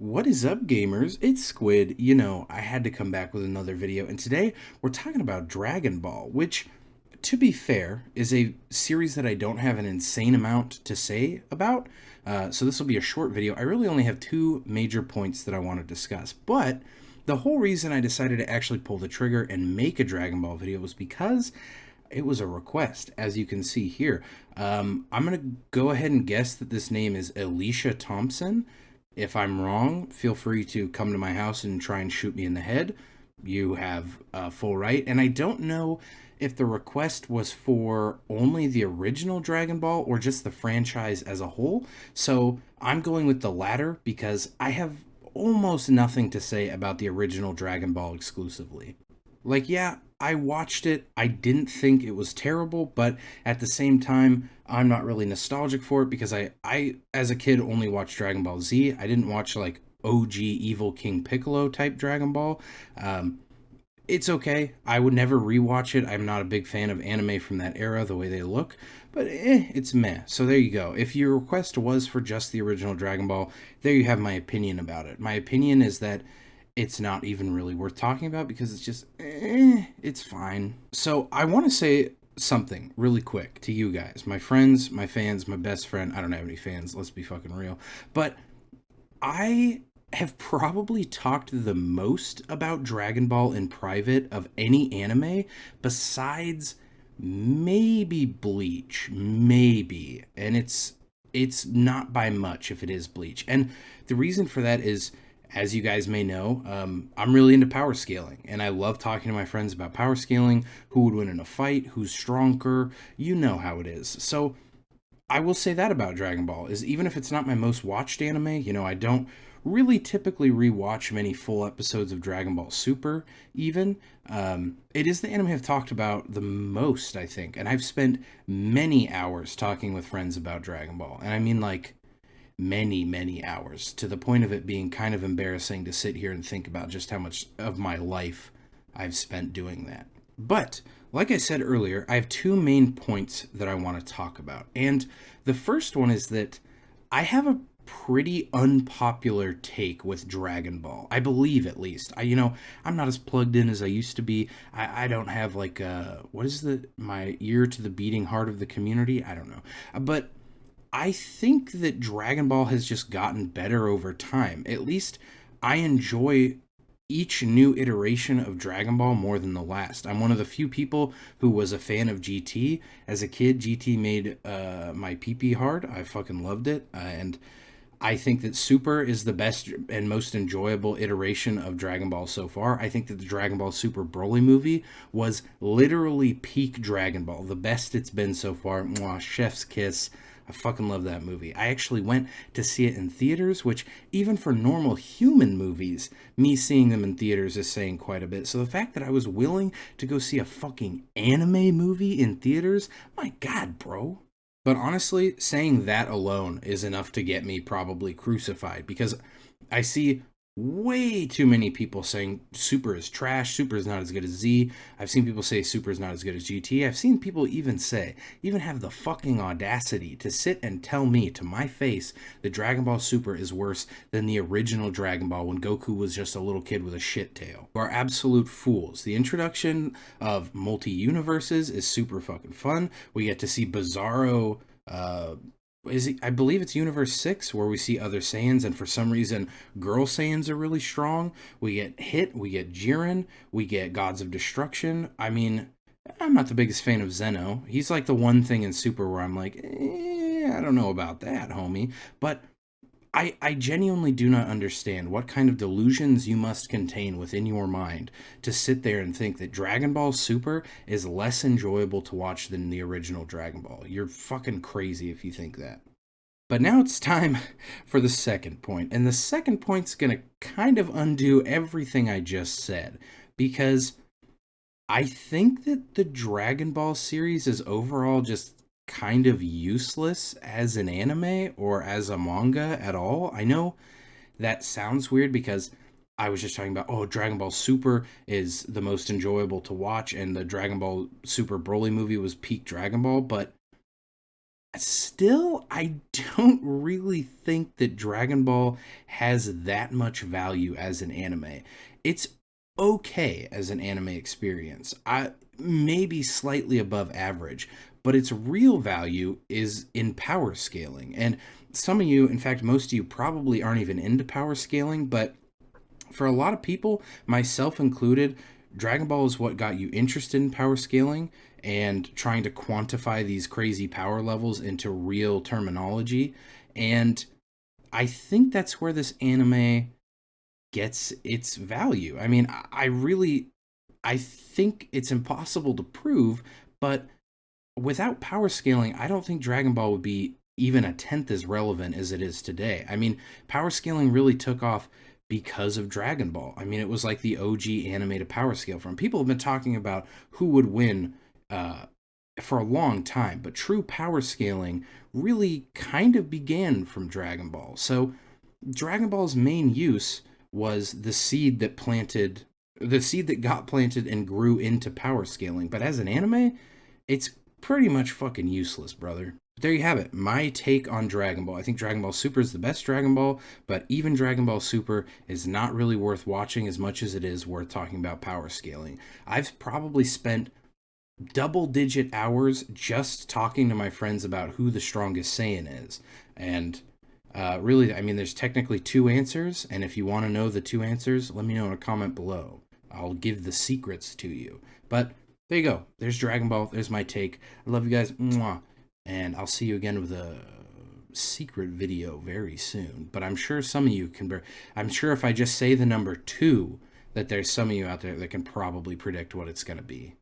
What is up, gamers? It's Squid. I had to come back with another video, and today we're talking about Dragon Ball, which, to be fair, is a series that I don't have an insane amount to say about. So this will be a short video. I really only have two major points that I want to discuss, but the whole reason I decided to actually pull the trigger and make a Dragon Ball video was because it was a request, as you can see here. I'm going to go ahead and guess that this name is Alicia Thompson. If I'm wrong, feel free to come to my house and try and shoot me in the head. You have full right. And I don't know if the request was for only the original Dragon Ball or just the franchise as a whole. So I'm going with the latter because I have almost nothing to say about the original Dragon Ball exclusively. Like, yeah, I watched it. I didn't think it was terrible, but at the same time, I'm not really nostalgic for it because I as a kid only watched Dragon Ball Z. I didn't watch like OG Evil King Piccolo type Dragon Ball. Um, it's okay. I would never rewatch it. I'm not a big fan of anime from that era, the way they look, but it's meh. So there you go. If your request was for just the original Dragon Ball, there you have my opinion about it. My opinion is that it's not even really worth talking about because it's just, it's fine. So I want to say something really quick to you guys, my friends, my fans, my best friend. I don't have any fans, let's be fucking real. But I have probably talked the most about Dragon Ball in private of any anime besides maybe Bleach, maybe. And it's not by much if it is Bleach. And the reason for that is, as you guys may know, I'm really into power scaling, and I love talking to my friends about power scaling, who would win in a fight, who's stronger, you know how it is. So I will say that about Dragon Ball is even if it's not my most watched anime, I don't really typically rewatch many full episodes of Dragon Ball Super. Even it is the anime I've talked about the most, I think, and I've spent many hours talking with friends about Dragon Ball, and I mean like many hours to the point of it being kind of embarrassing to sit here and think about just how much of my life I've spent doing that. But like I said earlier, I have two main points that I want to talk about. And the first one is that I have a pretty unpopular take with Dragon Ball. I believe, at least. I'm not as plugged in as I used to be. I don't have like what is my ear to the beating heart of the community? I don't know. But I think that Dragon Ball has just gotten better over time. At least I enjoy each new iteration of Dragon Ball more than the last. I'm one of the few people who was a fan of GT. As a kid, GT made my pee hard. I fucking loved it. And I think that Super is the best and most enjoyable iteration of Dragon Ball so far. I think that the Dragon Ball Super Broly movie was literally peak Dragon Ball, the best it's been so far. Mwah, chef's kiss. I fucking love that movie. I actually went to see it in theaters, which, even for normal human movies, me seeing them in theaters is saying quite a bit. So the fact that I was willing to go see a fucking anime movie in theaters, my god, bro. But honestly, saying that alone is enough to get me probably crucified because I see way too many people saying Super is trash, Super is not as good as Z. I've seen people say Super is not as good as GT. I've seen people even have the fucking audacity to sit and tell me to my face that Dragon Ball Super is worse than the original Dragon Ball when Goku was just a little kid with a shit tail. You are absolute fools. The introduction of multi-universes is super fucking fun. We get to see Bizarro I believe it's Universe 6 where we see other Saiyans, and for some reason, Girl Saiyans are really strong. We get Hit, we get Jiren, we get Gods of Destruction. I mean, I'm not the biggest fan of Zeno. He's like the one thing in Super where I'm like, I don't know about that, homie. But I genuinely do not understand what kind of delusions you must contain within your mind to sit there and think that Dragon Ball Super is less enjoyable to watch than the original Dragon Ball. You're fucking crazy if you think that. But now it's time for the second point. And the second point's going to kind of undo everything I just said. Because I think that the Dragon Ball series is overall just kind of useless as an anime or as a manga at all. I know that sounds weird because I was just talking about, oh, Dragon Ball Super is the most enjoyable to watch, and the Dragon Ball Super Broly movie was peak Dragon Ball, but Still, I don't really think that Dragon Ball has that much value as an anime. It's okay as an anime experience. I maybe slightly above average, but its real value is in power scaling. And some of you, in fact, most of you probably aren't even into power scaling, but for a lot of people, myself included, Dragon Ball is what got you interested in power scaling and trying to quantify these crazy power levels into real terminology. And I think that's where this anime gets its value. I mean, I think it's impossible to prove, but without power scaling, I don't think Dragon Ball would be even a tenth as relevant as it is today. I mean, power scaling really took off because of Dragon Ball. I mean, it was like the OG animated power scale from. People have been talking about who would win uh, for a long time, but true power scaling really kind of began from Dragon Ball. So Dragon Ball's main use was the seed that got planted and grew into power scaling. But as an anime, it's pretty much fucking useless, brother. There you have it. My take on Dragon Ball. I think Dragon Ball Super is the best Dragon Ball, but even Dragon Ball Super is not really worth watching as much as it is worth talking about power scaling. I've probably spent double digit hours just talking to my friends about who the strongest Saiyan is. And really, I mean, there's technically two answers, and if you want to know the two answers, let me know in a comment below. I'll give the secrets to you. But there you go. There's Dragon Ball. There's my take. I love you guys. Mwah. And I'll see you again with a secret video very soon. But I'm sure some of you can. I'm sure if I just say the number 2, that there's some of you out there that can probably predict what it's going to be.